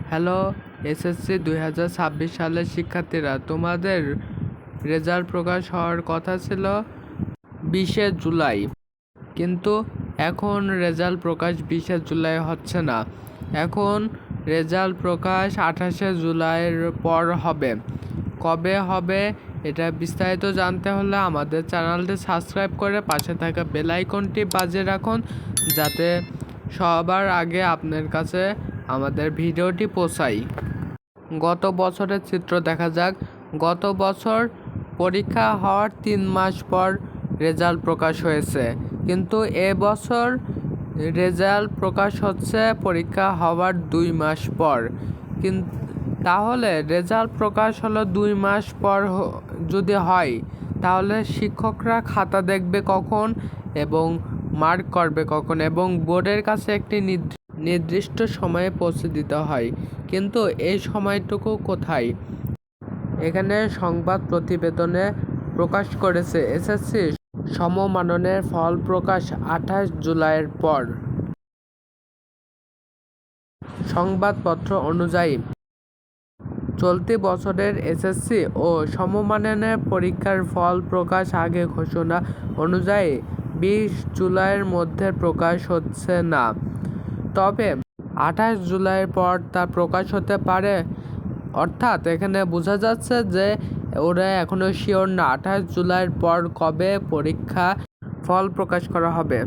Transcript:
Hello SSC 2026 সালের শিক্ষার্থীরা, তোমাদের রেজাল্ট প্রকাশ হওয়ার কথা ছিল 20শে জুলাই, কিন্তু এখন রেজাল্ট প্রকাশ 20শে জুলাই হচ্ছে না। এখন রেজাল্ট প্রকাশ 28শে জুলাইয়ের পর হবে। কবে হবে এটা বিস্তারিত জানতে হলে আমাদের চ্যানেলটি সাবস্ক্রাইব করে পাশে থাকা বেল আইকনটি বাজিয়ে রাখুন, যাতে সবার আগে আপনার কাছে আমাদের ভিডিওটি পৌঁছায়। গত বছরের চিত্র দেখা যাক। গত বছর পরীক্ষা হওয়ার 3 মাস পর রেজাল্ট প্রকাশ হয়েছে, কিন্তু এবছর রেজাল্ট প্রকাশ হচ্ছে পরীক্ষা হওয়ার 2 মাস পর। তাহলে রেজাল্ট প্রকাশ হলো 2 মাস পর যদি হয়, তাহলে শিক্ষকরা খাতা দেখবে কখন এবং মার্ক করবে কখন, এবং বোর্ডের কাছে একটি নির্দিষ্ট সময়ে পৌঁছে দিতে হয়। কিন্তু এই সময়টুকু কোথায়? এখানে সংবাদ প্রতিবেদনে প্রকাশ করেছে এসএসসি সমমাননের ফল প্রকাশ 28 জুলাইয়ের পর। সংবাদপত্র অনুযায়ী চলতি বছরের এসএসসি ও সমমাননের পরীক্ষার ফল প্রকাশ আগে ঘোষণা অনুযায়ী 20 জুলাইয়ের মধ্যে প্রকাশ হচ্ছে না, তবে 28 জুলাইয়ের পর তা প্রকাশ হতে পারে। অর্থাৎ এখানে বোঝা যাচ্ছে যে ওরা এখনো শিওর না 28 জুলাইয়ের পর কবে পরীক্ষা ফল প্রকাশ করা হবে।